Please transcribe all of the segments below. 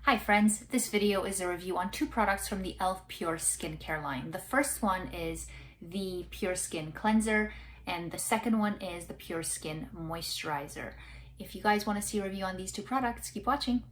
Hi friends, this video is a review on two products from the e.l.f. Pure Skincare line. The first one is the Pure Skin Cleanser and the second one is the Pure Skin Moisturizer. If you guys want to see a review on these two products, keep watching.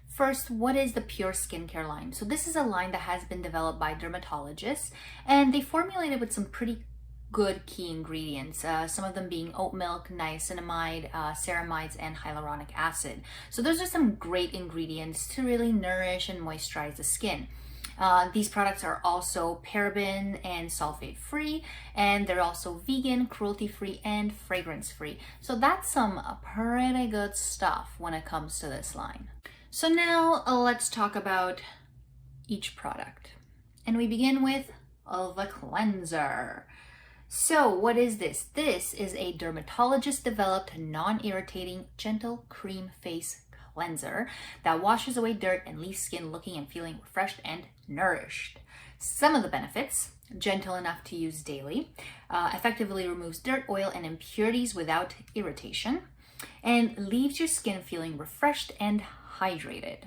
First, what is the Pure Skincare line? So this is a line that has been developed by dermatologists and they formulated with some pretty good key ingredients, some of them being oat milk, niacinamide, ceramides, and hyaluronic acid. So those are some great ingredients to really nourish and moisturize the skin. These products are also paraben and sulfate free, and they're also vegan, cruelty free, and fragrance free. So that's some pretty good stuff when it comes to this line. So now let's talk about each product. And we begin with the cleanser. So what is this? This is a dermatologist developed non-irritating gentle cream face cleanser that washes away dirt and leaves skin looking and feeling refreshed and nourished. Some of the benefits: gentle enough to use daily, effectively removes dirt, oil, and impurities without irritation, and leaves your skin feeling refreshed and hydrated.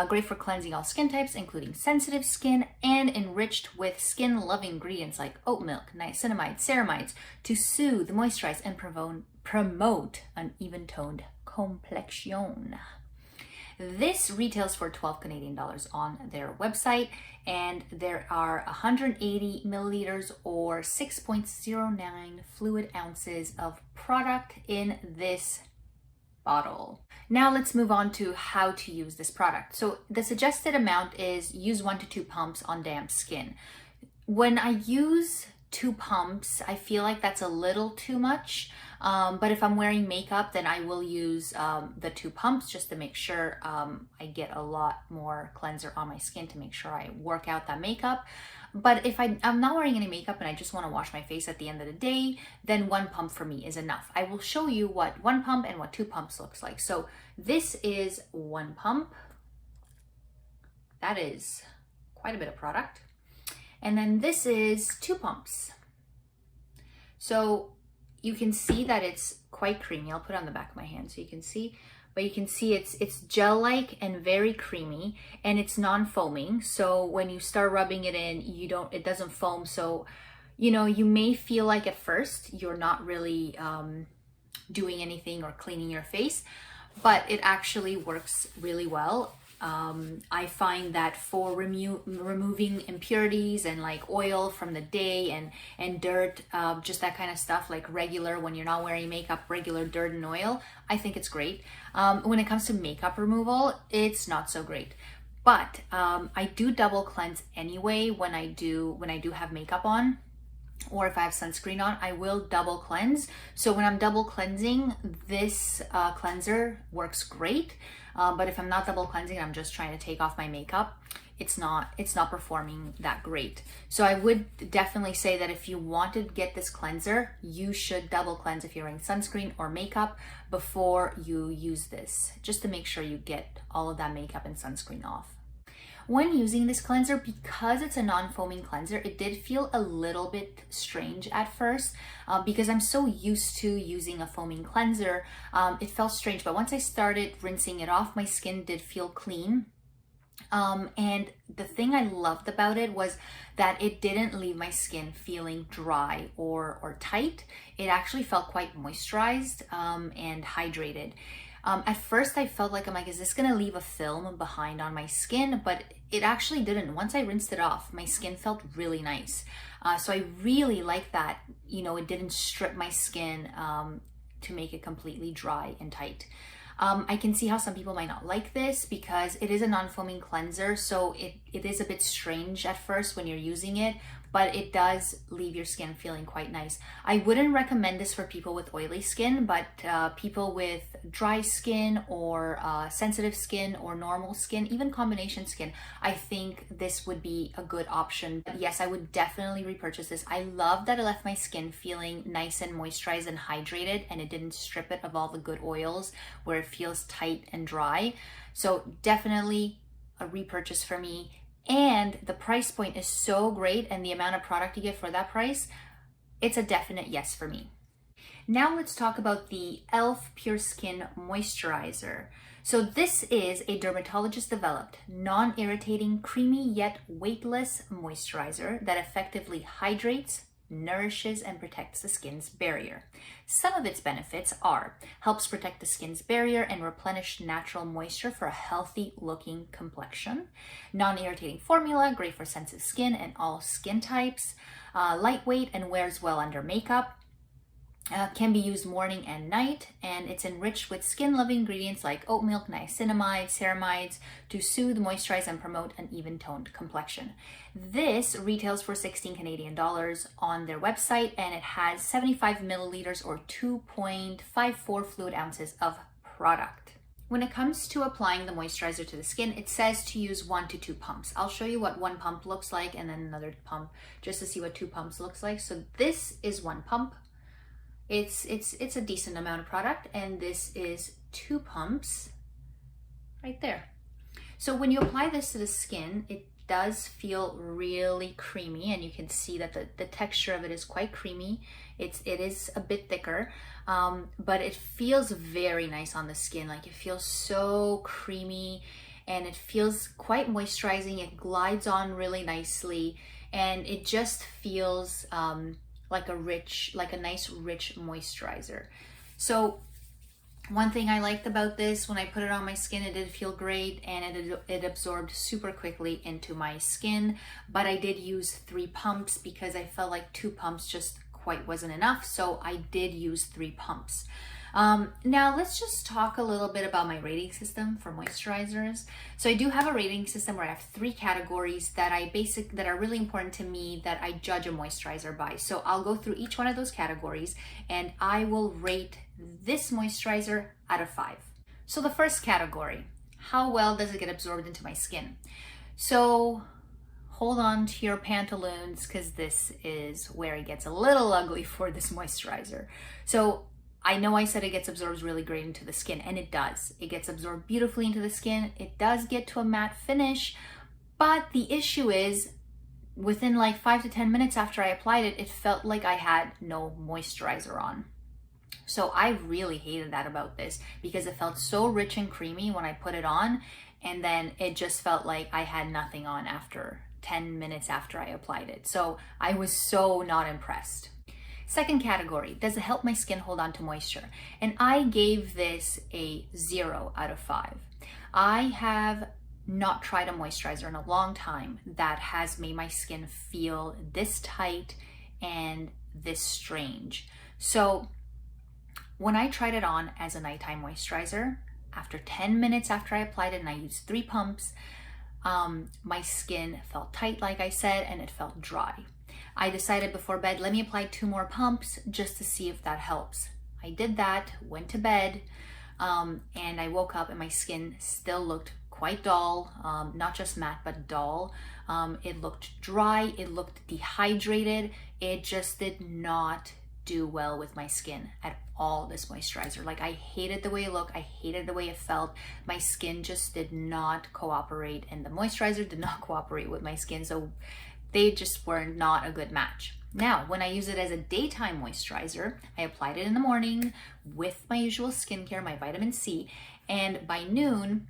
Great for cleansing all skin types, including sensitive skin, and enriched with skin-loving ingredients like oat milk, niacinamide, ceramides to soothe, moisturize, and promote an even-toned complexion. This retails for $12 Canadian on their website, and there are 180 milliliters or 6.09 fluid ounces of product in this bottle. Now let's move on to how to use this product. So the suggested amount is use 1 to 2 pumps on damp skin. When I use 2 pumps, I feel like that's a little too much. But if I'm wearing makeup, then I will use the 2 pumps just to make sure I get a lot more cleanser on my skin to make sure I work out that makeup. But if I'm not wearing any makeup and I just want to wash my face at the end of the day, then 1 pump for me is enough. I will show you what 1 pump and what 2 pumps looks like. So this is 1 pump. That is quite a bit of product. And then this is 2 pumps. So you can see that it's quite creamy. I'll put it on the back of my hand so you can see. But you can see it's gel-like and very creamy, and it's non-foaming. So when you start rubbing it in, it doesn't foam. So, you may feel like at first you're not really doing anything or cleaning your face, but it actually works really well. I find that for removing impurities and like oil from the day and dirt, just that kind of stuff, like regular, when you're not wearing makeup, regular dirt and oil, I think it's great. When it comes to makeup removal, it's not so great. But I do double cleanse anyway when I do have makeup on, or if I have sunscreen on, I will double cleanse. So when I'm double cleansing, this cleanser works great. But if I'm not double cleansing, I'm just trying to take off my makeup, it's not performing that great. So I would definitely say that if you want to get this cleanser, you should double cleanse if you're wearing sunscreen or makeup before you use this, just to make sure you get all of that makeup and sunscreen off. When using this cleanser, because it's a non-foaming cleanser, it did feel a little bit strange at first because I'm so used to using a foaming cleanser. It felt strange, but once I started rinsing it off, my skin did feel clean. And the thing I loved about it was that it didn't leave my skin feeling dry or tight. It actually felt quite moisturized and hydrated. At first I felt like, is this gonna leave a film behind on my skin? But it actually didn't. Once I rinsed it off, my skin felt really nice. So I really like that, it didn't strip my skin to make it completely dry and tight. I can see how some people might not like this because it is a non-foaming cleanser, so it is a bit strange at first when you're using it, but it does leave your skin feeling quite nice. I wouldn't recommend this for people with oily skin, but people with dry skin or sensitive skin or normal skin, even combination skin, I think this would be a good option. But yes, I would definitely repurchase this. I love that it left my skin feeling nice and moisturized and hydrated, and it didn't strip it of all the good oils where it feels tight and dry. So definitely a repurchase for me. And the price point is so great, and the amount of product you get for that price, it's a definite yes for me. Now let's talk about the e.l.f. Pure Skin Moisturizer. So this is a dermatologist developed, non-irritating, creamy yet weightless moisturizer that effectively hydrates, nourishes, and protects the skin's barrier. Some of its benefits are: helps protect the skin's barrier and replenish natural moisture for a healthy looking complexion. Non-irritating formula, great for sensitive skin and all skin types. Lightweight and wears well under makeup. Can be used morning and night, and it's enriched with skin-loving ingredients like oat milk, niacinamide, ceramides to soothe, moisturize, and promote an even-toned complexion. This retails for 16 Canadian dollars on their website, and it has 75 milliliters or 2.54 fluid ounces of product. When it comes to applying the moisturizer to the skin, it says to use 1 to 2 pumps. I'll show you what one pump looks like and then another pump just to see what 2 pumps looks like. So this is 1 pump. It's a decent amount of product, and this is 2 pumps right there. So when you apply this to the skin, it does feel really creamy, and you can see that the texture of it is quite creamy. It is a bit thicker, but it feels very nice on the skin. Like, it feels so creamy and it feels quite moisturizing. It glides on really nicely, and it just feels like a nice rich moisturizer. So one thing I liked about this, when I put it on my skin, it did feel great, and it absorbed super quickly into my skin. But I did use 3 pumps because I felt like 2 pumps just quite wasn't enough, so I did use 3 pumps. Now let's just talk a little bit about my rating system for moisturizers. So I do have a rating system where I have 3 categories that are really important to me, that I judge a moisturizer by. So I'll go through each one of those categories and I will rate this moisturizer out of 5. So the first category, how well does it get absorbed into my skin? So hold on to your pantaloons, because this is where it gets a little ugly for this moisturizer. So I know I said it gets absorbed really great into the skin, and it does. It gets absorbed beautifully into the skin. It does get to a matte finish, but the issue is within like 5 to 10 minutes after I applied it, it felt like I had no moisturizer on. So I really hated that about this, because it felt so rich and creamy when I put it on, and then it just felt like I had nothing on after 10 minutes after I applied it. So I was so not impressed. Second category, does it help my skin hold on to moisture? And I gave this a 0 out of 5. I have not tried a moisturizer in a long time that has made my skin feel this tight and this strange. So when I tried it on as a nighttime moisturizer, after 10 minutes after I applied it and I used 3 pumps, my skin felt tight, like I said, and it felt dry. I decided before bed, let me apply 2 more pumps just to see if that helps. I did that, went to bed, and I woke up and my skin still looked quite dull, not just matte, but dull. It looked dry, it looked dehydrated. It just did not do well with my skin at all, this moisturizer. Like, I hated the way it looked, I hated the way it felt. My skin just did not cooperate, and the moisturizer did not cooperate with my skin, so they just were not a good match. Now, when I use it as a daytime moisturizer, I applied it in the morning with my usual skincare, my vitamin C, and by noon,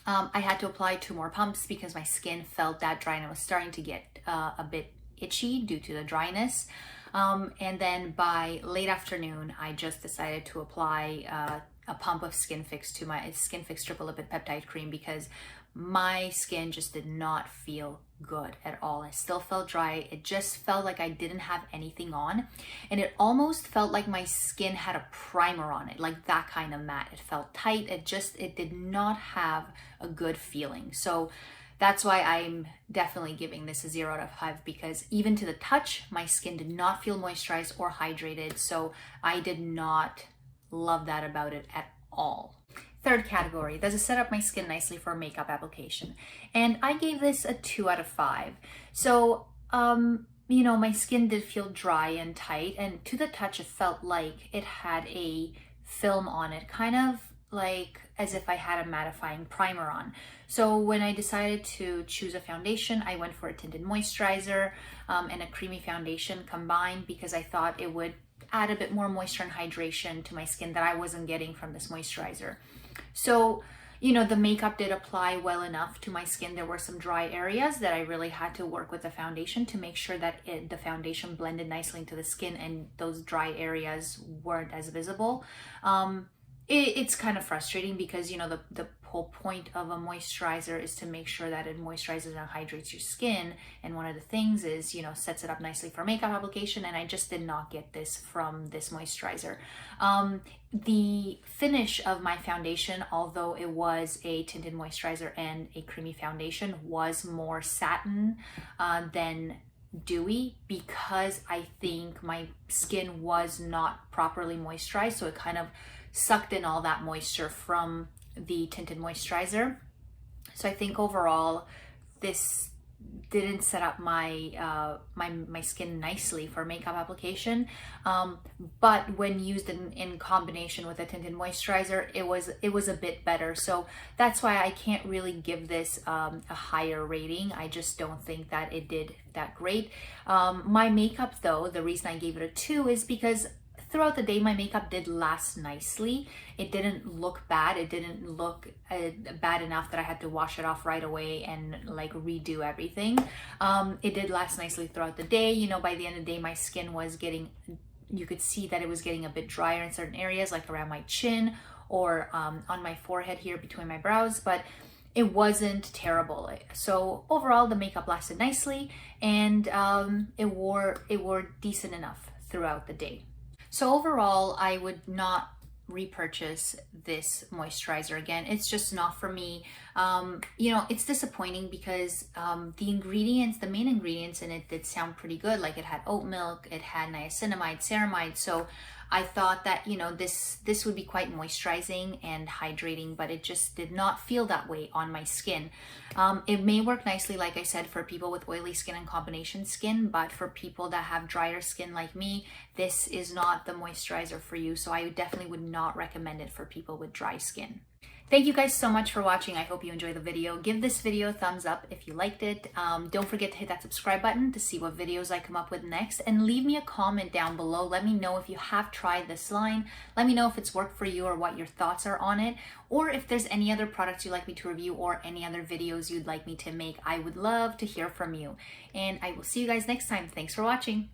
I had to apply 2 more pumps because my skin felt that dry and it was starting to get a bit itchy due to the dryness. And then by late afternoon, I just decided to apply a pump of Skin Fix to my Skin Fix Triple Lipid Peptide Cream, because my skin just did not feel good at all. I still felt dry. It just felt like I didn't have anything on, and it almost felt like my skin had a primer on it, like that kind of matte. It felt tight. It did not have a good feeling. So that's why I'm definitely giving this a 0 out of 5, because even to the touch, my skin did not feel moisturized or hydrated. So I did not love that about it at all. Third category, does it set up my skin nicely for makeup application? And I gave this a 2 out of 5. So, you know, my skin did feel dry and tight, and to the touch, it felt like it had a film on it, kind of like as if I had a mattifying primer on. So when I decided to choose a foundation, I went for a tinted moisturizer and a creamy foundation combined, because I thought it would add a bit more moisture and hydration to my skin that I wasn't getting from this moisturizer. So, you know, the makeup did apply well enough to my skin. There were some dry areas that I really had to work with the foundation to make sure that the foundation blended nicely into the skin and those dry areas weren't as visible. It's kind of frustrating because, you know, the whole point of a moisturizer is to make sure that it moisturizes and hydrates your skin. And one of the things is, you know, sets it up nicely for makeup application. And I just did not get this from this moisturizer. The finish of my foundation, although it was a tinted moisturizer and a creamy foundation, was more satin than dewy, because I think my skin was not properly moisturized. So it kind of sucked in all that moisture from the tinted moisturizer. So I think overall this didn't set up my my skin nicely for makeup application, but when used in combination with a tinted moisturizer, it was a bit better. So that's why I can't really give this a higher rating. I just don't think that it did that great. My makeup though, the reason I gave it a 2 is because throughout the day, my makeup did last nicely. It didn't look bad. It didn't look bad enough that I had to wash it off right away and like redo everything. It did last nicely throughout the day. You know, by the end of the day, my skin was getting, you could see that it was getting a bit drier in certain areas, like around my chin or on my forehead here between my brows, but it wasn't terrible. So overall, the makeup lasted nicely, and it wore decent enough throughout the day. So overall, I would not repurchase this moisturizer again. It's just not for me. You know, it's disappointing because the ingredients, the main ingredients in it did sound pretty good. Like it had oat milk, it had niacinamide, ceramide. So I thought that, you know, this would be quite moisturizing and hydrating, but it just did not feel that way on my skin. It may work nicely, like I said, for people with oily skin and combination skin, but for people that have drier skin like me, this is not the moisturizer for you. So I definitely would not recommend it for people with dry skin. Thank you guys so much for watching. I hope you enjoyed the video. Give this video a thumbs up if you liked it. Don't forget to hit that subscribe button to see what videos I come up with next, and leave me a comment down below. Let me know if you have tried this line. Let me know if it's worked for you or what your thoughts are on it, or if there's any other products you'd like me to review or any other videos you'd like me to make. I would love to hear from you, and I will see you guys next time. Thanks for watching.